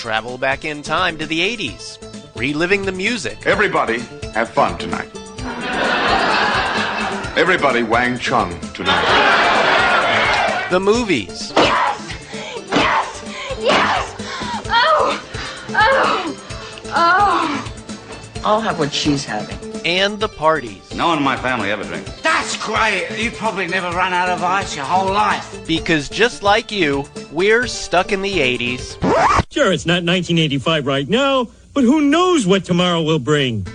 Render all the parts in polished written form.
travel back in time to the 80s, reliving the music. Everybody have fun tonight. Everybody Wang Chung tonight. The movies. Yes! Yes! Yes! Oh! Oh! Oh! I'll have what she's having. And the parties. No one in my family ever drinks. That's great. You've probably never run out of ice your whole life. Because just like you, we're stuck in the 80s. Sure, it's not 1985 right now, but who knows what tomorrow will bring.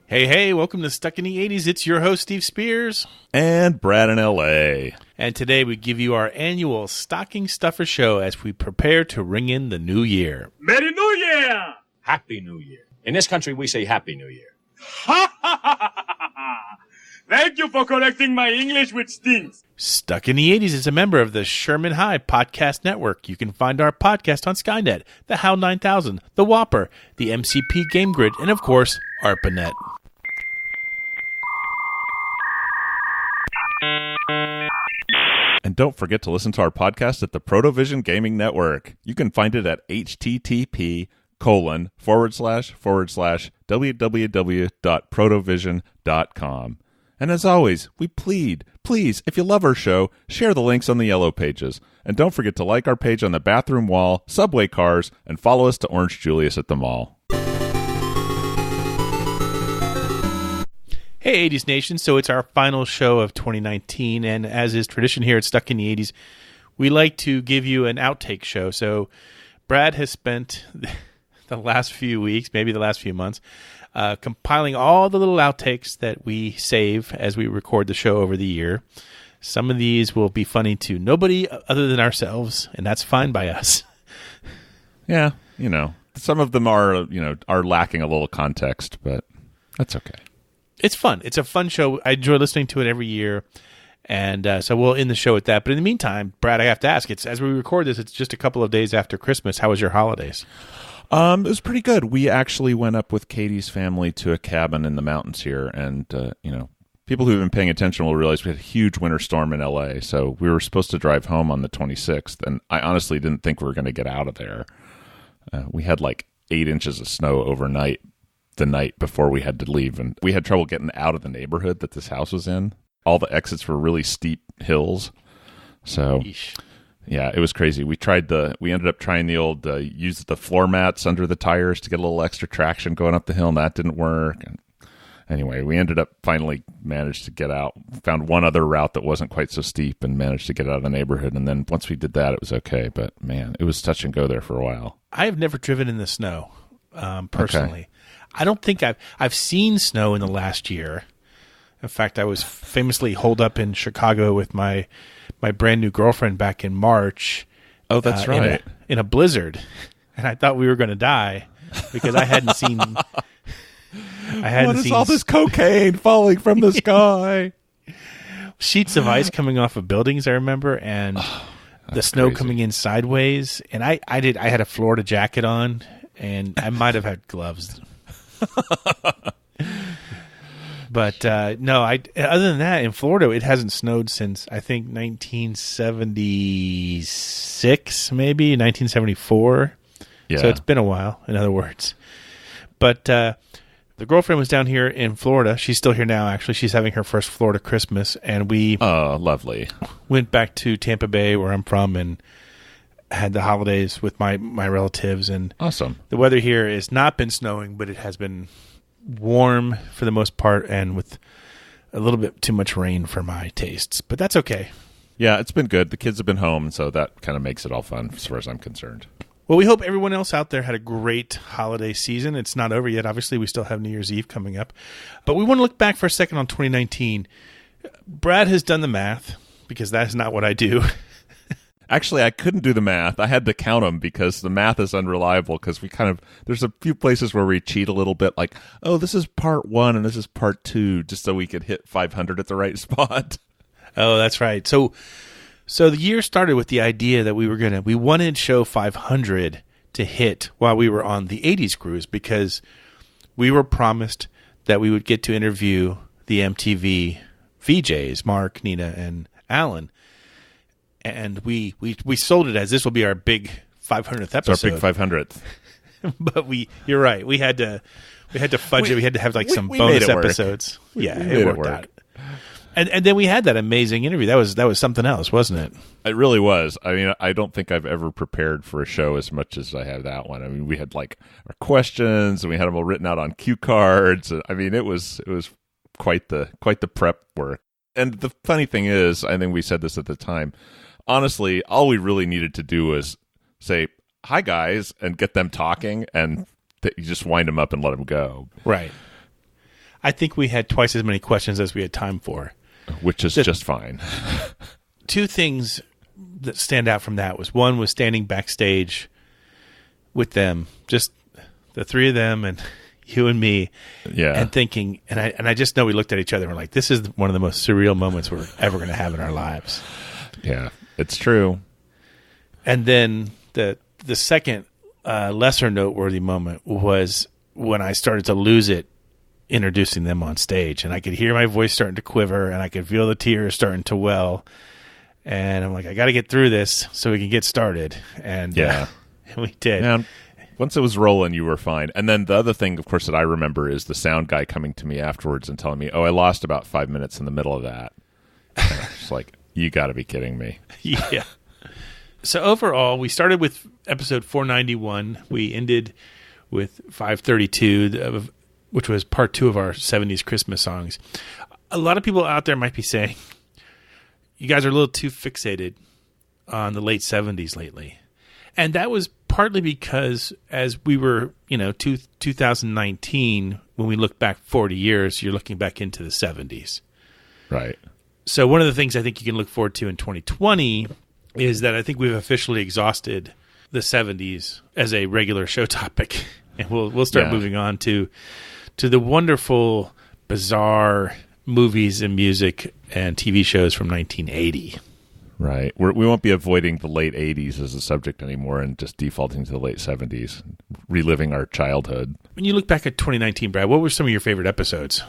Hey, welcome to Stuck in the 80s. It's your host, Steve Spears. And Brad in L.A. And today we give you our annual Stocking Stuffer show as we prepare to ring in the new year. Merry New Year! Happy New Year. In this country, we say Happy New Year. Ha ha ha ha! Thank you for correcting my English, which stinks. Stuck in the 80s is a member of the Sherman High Podcast Network. You can find our podcast on Skynet, the HAL 9000, the Whopper, the MCP Game Grid, and of course, ARPANET. And don't forget to listen to our podcast at the Protovision Gaming Network. You can find it at http://www.protovision.com. And as always, we plead, please, if you love our show, share the links on the yellow pages. And don't forget to like our page on the bathroom wall, subway cars, and follow us to Orange Julius at the mall. Hey, 80s Nation. So it's our final show of 2019, and as is tradition here at Stuck in the 80s, we like to give you an outtake show. So Brad has spent the last few weeks, maybe the last few months, compiling all the little outtakes that we save as we record the show over the year. Some of these will be funny to nobody other than ourselves, and that's fine by us. Yeah, some of them are lacking a little context, but that's okay. It's fun. It's a fun show. I enjoy listening to it every year. And so we'll end the show with that. But in the meantime, Brad, I have to ask, as we record this, it's just a couple of days after Christmas. How was your holidays? It was pretty good. We actually went up with Katie's family to a cabin in the mountains here. And, people who've been paying attention will realize we had a huge winter storm in L.A. So we were supposed to drive home on the 26th. And I honestly didn't think we were going to get out of there. We had like 8 inches of snow overnight. The night before we had to leave, and we had trouble getting out of the neighborhood that this house was in. All the exits were really steep hills, so yeah, it was crazy. We ended up trying the old use the floor mats under the tires to get a little extra traction going up the hill, and that didn't work. And anyway, we ended up finally managed to get out, found one other route that wasn't quite so steep, and managed to get out of the neighborhood. And then once we did that, it was okay. But man, it was touch and go there for a while. I have never driven in the snow, personally. Okay. I don't think I've seen snow in the last year. In fact, I was famously holed up in Chicago with my brand new girlfriend back in March. Oh, that's right. In a blizzard, and I thought we were going to die because I hadn't seen. What is all this cocaine falling from the sky? Sheets of ice coming off of buildings, I remember, and the snow crazy. Coming in sideways. And I had a Florida jacket on, and I might have had gloves. But no, other than that, in Florida, it hasn't snowed since, I think, 1976, maybe 1974. Yeah. So it's been a while, in other words. But the girlfriend was down here in Florida. She's still here now, actually. She's having her first Florida Christmas, and we lovely. Went back to Tampa Bay, where I'm from, and had the holidays with my relatives. And awesome. The weather here has not been snowing, but it has been warm for the most part, and with a little bit too much rain for my tastes. But that's okay. Yeah, it's been good. The kids have been home, so that kind of makes it all fun as far as I'm concerned. Well, we hope everyone else out there had a great holiday season. It's not over yet. Obviously, we still have New Year's Eve coming up. But we want to look back for a second on 2019. Brad has done the math, because that is not what I do. Actually, I couldn't do the math. I had to count them because the math is unreliable, because there's a few places where we cheat a little bit, like, oh, this is part 1 and this is part 2, just so we could hit 500 at the right spot. Oh, that's right. So the year started with the idea that we wanted show 500 to hit while we were on the 80s cruise, because we were promised that we would get to interview the MTV VJs, Mark, Nina, and Alan. and we sold it as this will be our big 500th episode. It's our big 500th. But you're right. We had to fudge it. We had to have like some bonus episodes. It worked out. And then we had that amazing interview. That was something else, wasn't it? It really was. I mean, I don't think I've ever prepared for a show as much as I have that one. I mean, we had like our questions, and we had them all written out on cue cards. I mean, it was quite the prep work. And the funny thing is, I think we said this at the time. Honestly, all we really needed to do was say, "Hi guys," and get them talking, and you just wind them up and let them go. Right. I think we had twice as many questions as we had time for. Which is just fine. Two things that stand out from that was, one was standing backstage with them, just the three of them and you and me, and thinking, and I just know we looked at each other and we're like, this is one of the most surreal moments we're ever going to have in our lives. Yeah, it's true. And then the second lesser noteworthy moment was when I started to lose it introducing them on stage, and I could hear my voice starting to quiver, and I could feel the tears starting to well, and I'm like, I got to get through this so we can get started, and we did. And once it was rolling, you were fine. And then the other thing, of course, that I remember is the sound guy coming to me afterwards and telling me, "Oh, I lost about 5 minutes in the middle of that." It's like, you got to be kidding me. Yeah. So overall, we started with episode 491. We ended with 532 which was part 2 of our 70s Christmas songs. A lot of people out there might be saying, you guys are a little too fixated on the late 70s lately. And that was partly because as we were, 2019, when we look back 40 years, you're looking back into the 70s. Right. So one of the things I think you can look forward to in 2020 is that I think we've officially exhausted the 70s as a regular show topic. And we'll start moving on to the wonderful, bizarre movies and music and TV shows from 1980. Right. We won't be avoiding the late 80s as a subject anymore and just defaulting to the late 70s, reliving our childhood. When you look back at 2019, Brad, what were some of your favorite episodes?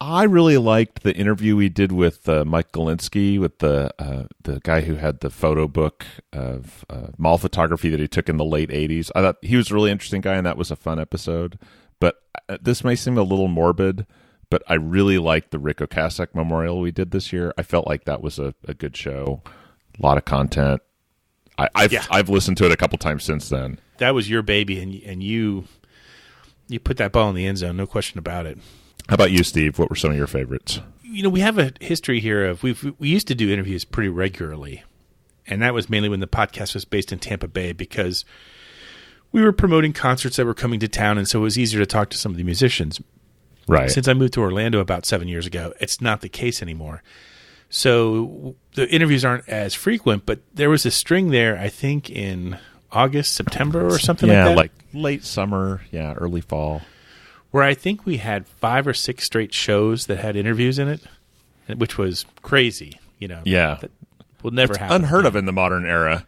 I really liked the interview we did with Mike Galinsky, with the guy who had the photo book of mall photography that he took in the late 80s. I thought he was a really interesting guy, and that was a fun episode. But this may seem a little morbid, but I really liked the Rick Ocasek memorial we did this year. I felt like that was a good show. A lot of content. I've listened to it a couple times since then. That was your baby, and you put that ball in the end zone, no question about it. How about you, Steve? What were some of your favorites? We have a history here of we used to do interviews pretty regularly, and that was mainly when the podcast was based in Tampa Bay because we were promoting concerts that were coming to town, and so it was easier to talk to some of the musicians. Right. Since I moved to Orlando about 7 years ago, it's not the case anymore. So the interviews aren't as frequent, but there was a string there, I think, in August, September or something like that. Yeah, like late summer, early fall. Where I think we had 5 or 6 straight shows that had interviews in it, which was crazy, Yeah. That will never happen. Unheard of in the modern era.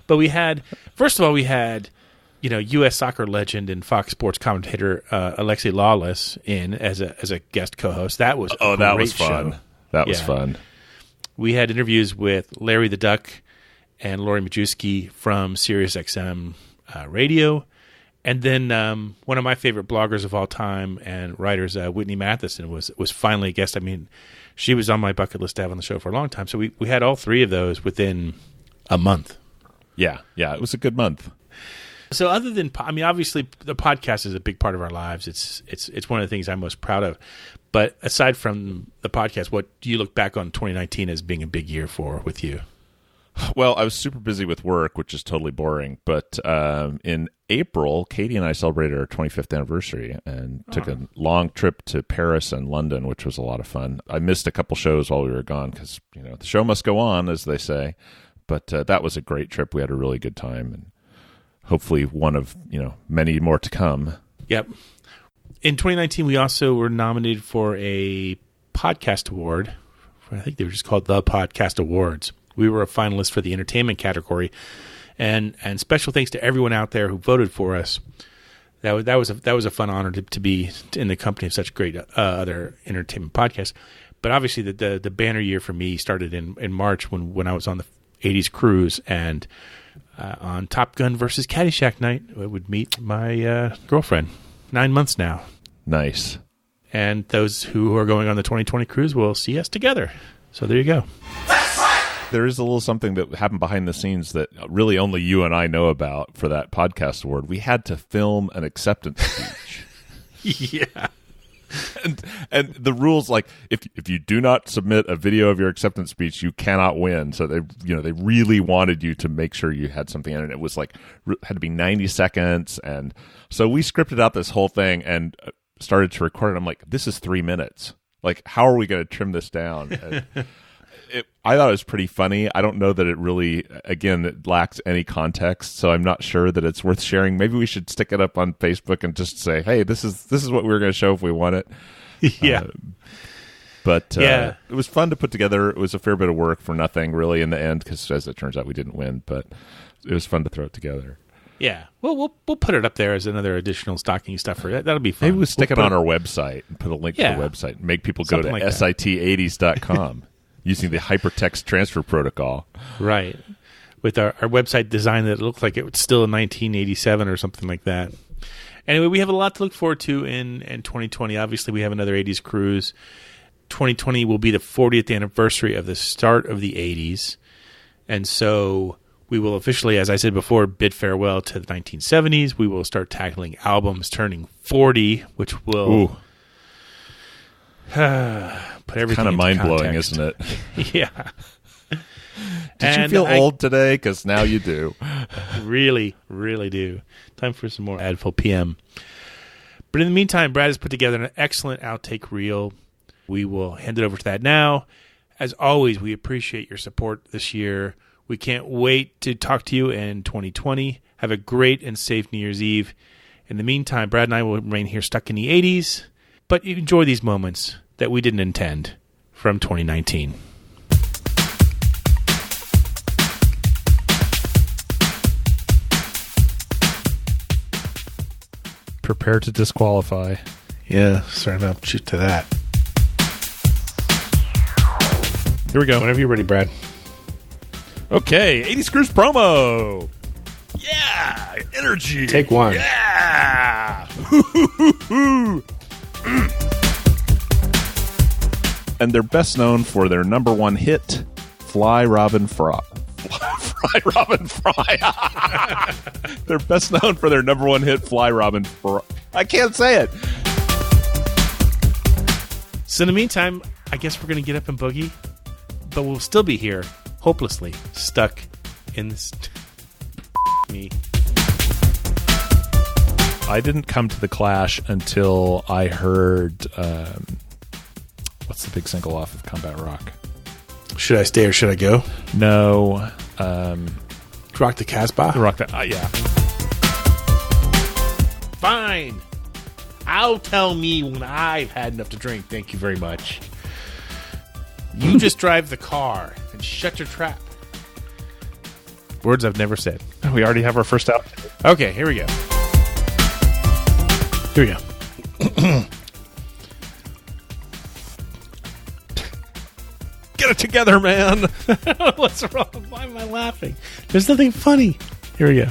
But we had, first of all, U.S. soccer legend and Fox Sports commentator Alexi Lawless in as a guest co-host. That was a great fun. Show. That was fun. We had interviews with Larry the Duck and Lori Majewski from SiriusXM Radio. And then one of my favorite bloggers of all time and writers, Whitney Matheson, was finally a guest. I mean, she was on my bucket list to have on the show for a long time. So we had all 3 of those within a month. Yeah, it was a good month. So other than, obviously the podcast is a big part of our lives. It's one of the things I'm most proud of. But aside from the podcast, what do you look back on 2019 as being a big year with you? Well, I was super busy with work, which is totally boring. But in April, Katie and I celebrated our 25th anniversary and took a long trip to Paris and London, which was a lot of fun. I missed a couple shows while we were gone because, the show must go on, as they say. But that was a great trip. We had a really good time, and hopefully one of, many more to come. Yep. In 2019, we also were nominated for a podcast award. I think they were just called the Podcast Awards. We were a finalist for the entertainment category, and special thanks to everyone out there who voted for us. That was a fun honor to be in the company of such great other entertainment podcasts. But obviously the banner year for me started in March when I was on the 80s cruise, and on Top Gun versus Caddyshack night, I would meet my girlfriend. 9 months now. Nice. And those who are going on the 2020 cruise will see us together. So there you go. There is a little something that happened behind the scenes that really only you and I know about for that podcast award. We had to film an acceptance speech. Yeah. And the rules, like, if you do not submit a video of your acceptance speech, you cannot win. So they really wanted you to make sure you had something in it. It was like had to be 90 seconds, and so we scripted out this whole thing and started to record it. I'm like, this is 3 minutes. Like, how are we going to trim this down? And I thought it was pretty funny. I don't know that it really, again, it lacks any context, so I'm not sure that it's worth sharing. Maybe we should stick it up on Facebook and just say, hey, this is what we were going to show if we want it. Yeah. It was fun to put together. It was a fair bit of work for nothing, really, in the end, because as it turns out, we didn't win, but it was fun to throw it together. Yeah. Well, we'll put it up there as another additional stocking stuffer. That'll be fun. Maybe we'll stick it on our website and put a link to the website and make people go to like sit80s.com. Using the hypertext transfer protocol. Right. With our website design that looked like it was still in 1987 or something like that. Anyway, we have a lot to look forward to in 2020. Obviously, we have another 80s cruise. 2020 will be the 40th anniversary of the start of the 80s. And so we will officially, as I said before, bid farewell to the 1970s. We will start tackling albums turning 40, which will... put everything kind of mind-blowing, context. Isn't it? Yeah. Did you feel old today? Because now you do. Really, really do. Time for some more Adful PM. But in the meantime, Brad has put together an excellent outtake reel. We will hand it over to that now. As always, we appreciate your support this year. We can't wait to talk to you in 2020. Have a great and safe New Year's Eve. In the meantime, Brad and I will remain here stuck in the 80s, but enjoy these moments that we didn't intend from 2019. Prepare to disqualify. Yeah, sorry about shoot to that. Here we go. Whenever you're ready, Brad. Okay, 80s Cruise promo. Yeah, energy. Take one. Yeah. And they're best known for their number one hit, Fly Robin Fry. Fly Robin Fry. They're best known for their number one hit, Fly Robin Fry. I can't say it. So in the meantime, I guess we're going to get up and boogie, but we'll still be here, hopelessly stuck in this... me. I didn't come to the Clash until I heard... what's the big single off of Combat Rock? Should I stay or should I go? No. Rock the Casbah? Rock the... yeah. Fine. I'll tell me when I've had enough to drink. Thank you very much. You just drive the car and shut your trap. Words I've never said. We already have our first out. Okay, here we go. Here we go. Get it together, man. What's wrong? Why am I laughing? There's nothing funny. Here we go.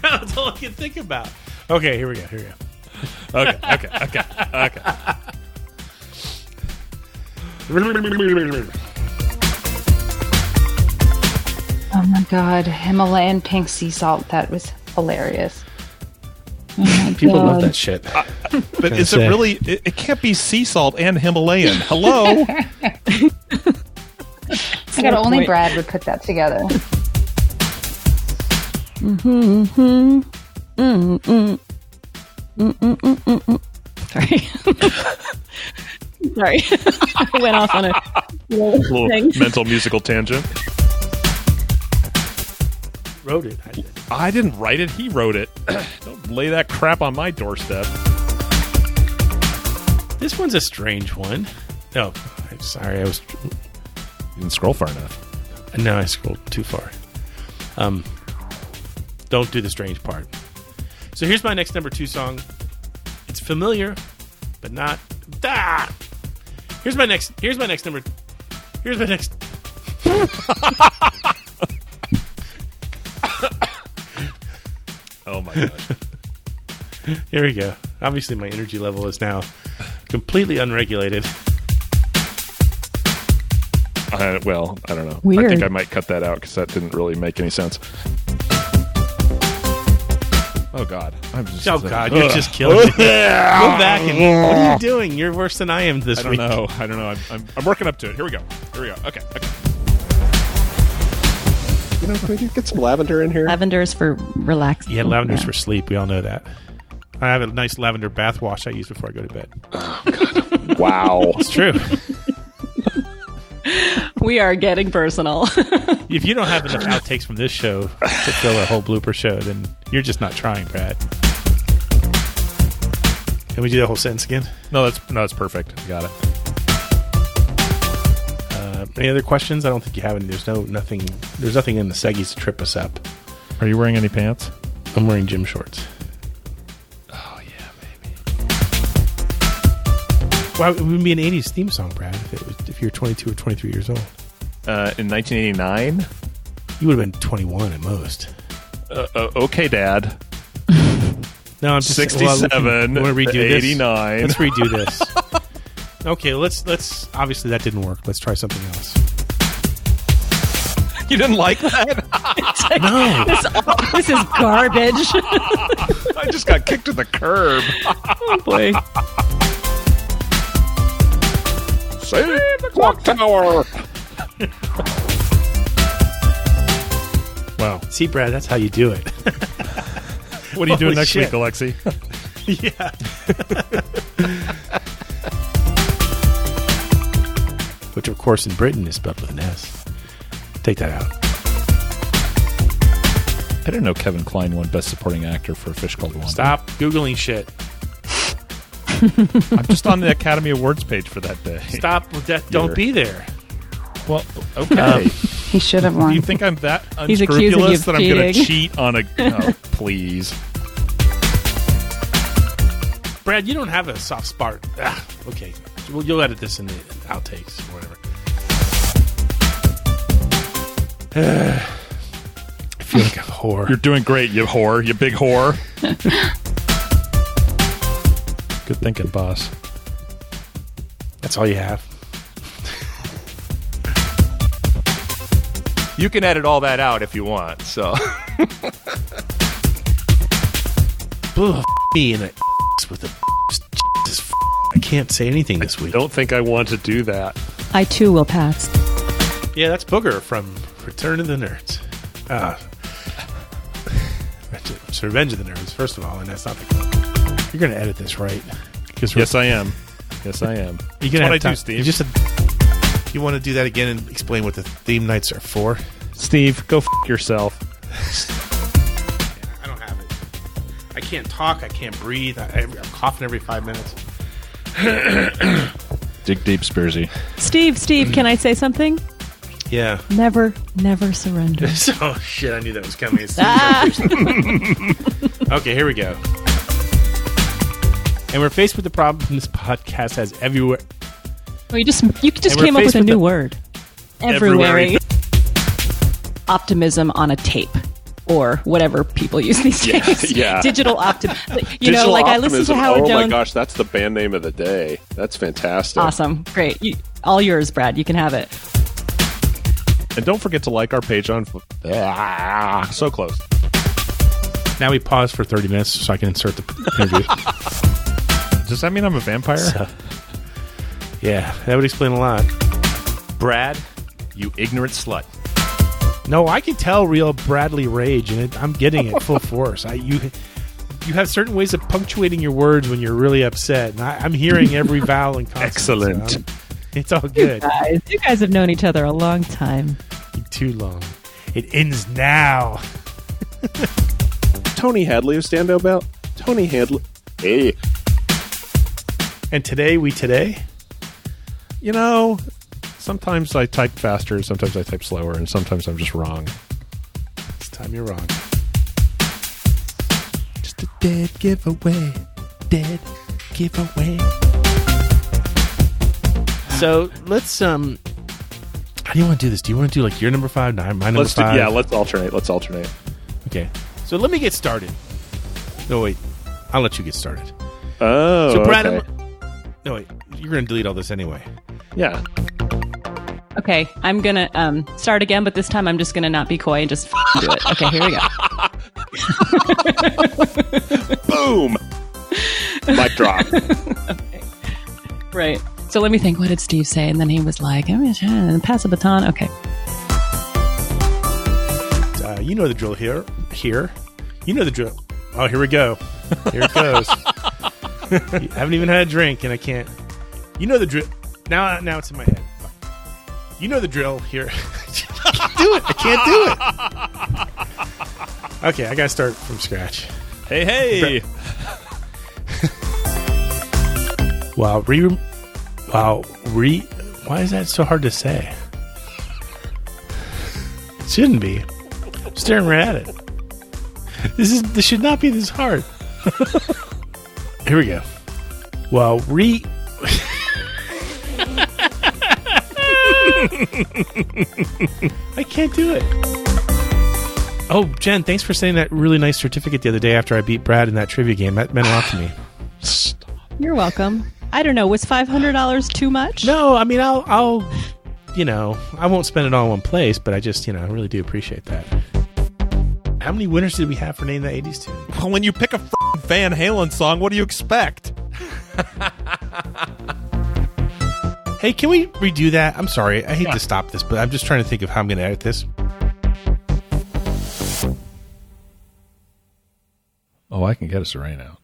Now that's all I can think about. Okay, here we go. Okay. Oh my God, Himalayan pink sea salt. That was hilarious. Oh People love that shit. But is it really... It can't be sea salt and Himalayan. Hello? I got only Brad would put that together. Sorry. Sorry. I went off on a little mental musical tangent. Wrote it. I didn't write it. He wrote it. Don't lay that crap on my doorstep. This one's a strange one. No, I'm sorry. You didn't scroll far enough. No, I scrolled too far. Don't do the strange part. So here's my next number 2 song. It's familiar, but not. Here's my next number. Here's my next. Oh my gosh. Here we go. Obviously, my energy level is now completely unregulated. Well, I don't know. Weird. I think I might cut that out because that didn't really make any sense. Oh God! You're just killing me. Go back and what are you doing? You're worse than I am this week. I don't know. I'm working up to it. Here we go. Okay. Can we get some lavender in here? Lavender's for relaxing. Yeah, lavender's for sleep. We all know that. I have a nice lavender bath wash I use before I go to bed. Oh, God. Wow. It's true. We are getting personal. If you don't have enough outtakes from this show to fill a whole blooper show, then you're just not trying, Brad. Can we do the whole sentence again? No, that's perfect. I got it. Any other questions? I don't think you have any. There's nothing in the seggies to trip us up. Are you wearing any pants? I'm wearing gym shorts. Oh yeah, baby. Well, it would be an 80s theme song, Brad, if you're 22 or 23 years old. In 1989? You would have been 21 at most. Okay, Dad. No, I'm just 67. Want to redo this? 89. Let's redo this. Okay, let's. Obviously, that didn't work. Let's try something else. You didn't like that? No. This is garbage. I just got kicked to the curb. Oh boy. Save the clock tower. Wow. See, Brad, that's how you do it. What are you doing Holy next shit. week, Alexi? Yeah. Which, of course, in Britain is spelled with an S. Take that out. I didn't know Kevin Kline won Best Supporting Actor for A Fish Called Wanda. Stop Googling shit. I'm just on the Academy Awards page for that day. Stop with that. Don't be there. Well, okay. He should have won. Do you think I'm that He's accusing you unscrupulous of that I'm going to cheating. cheat on a... Oh, please. Brad, you don't have a soft spot. Okay. Well, you'll edit this in the outtakes or whatever. I feel like a whore. You're doing great, you whore. You big whore. Good thinking, boss. That's all you have. You can edit all that out if you want, so. Ugh, me and it with the I can't say anything this week. Don't think I want to do that. I too will pass. Yeah, that's Booger from Return of the Nerds. It's Revenge of the Nerds, first of all, and that's not the... You're going to edit this, right? Yes, I am. Yes, I am. You're That's gonna what I have do, time. Steve. You want to do that again and explain what the theme nights are for? Steve, go yourself. I don't have it. I can't talk. I can't breathe. I'm coughing every 5 minutes. Dig deep, Spearsy. Steve, can I say something? Yeah. Never surrender. Oh, shit. I knew that was coming. Okay, here we go. And we're faced with the problem this podcast has everywhere. Well, you just came up with a new word. Everywhere. Optimism on a tape. Or whatever people use these days. Yeah. Digital optimism. Digital I listened to optimism. Howard Jones. Oh my gosh, that's the band name of the day. That's fantastic. Awesome. Great. All yours, Brad. You can have it. And don't forget to like our page on... so close. Now we pause for 30 minutes so I can insert the interview. Does that mean I'm a vampire? Yeah, that would explain a lot. Brad, you ignorant slut. No, I can tell real Bradley rage, and I'm getting it full force. You have certain ways of punctuating your words when you're really upset, and I'm hearing every vowel and consonant. Excellent. So it's all good. You guys have known each other a long time. Too long. It ends now. Tony Hadley of Stand-Up Bell. Tony Hadley. Hey. And today. You know, sometimes I type faster, sometimes I type slower, and sometimes I'm just wrong. This time you're wrong. Just Dead giveaway. Dead giveaway. So let's how do you want to do this? Do you want to do like your number 5, my number 5? Yeah, let's alternate. Okay. So let me get started. No, wait. I'll let you get started. Oh, so Brad, okay. No, wait. You're going to delete all this anyway. Yeah. Okay, I'm gonna start again, but this time I'm just gonna not be coy and just do it. Okay, here we go. Boom. Mic drop. Okay. Right. So let me think. What did Steve say? And then he was like, pass the baton. Okay. You know the drill here. You know the drill. Oh, here we go. Here it goes. I haven't even had a drink, and I can't. You know the drill. Now it's in my head. You know the drill here. I can't do it. Okay, I gotta start from scratch. Hey. Wow. Why is that so hard to say? It shouldn't be. I'm staring right at it. This should not be this hard. Here we go. Well, I can't do it. Oh, Jen, thanks for sending that really nice certificate the other day after I beat Brad in that trivia game. That meant a lot to me. You're welcome. I don't know. Was $500 too much? No, I mean, I'll I won't spend it all in one place, but I just, I really do appreciate that. How many winners did we have for Name That 80s Tune? Well, when you pick a Van Halen song, what do you expect? Hey, can we redo that? I'm sorry. I hate to stop this, but I'm just trying to think of how I'm going to edit this. Oh, I can get us a rain out.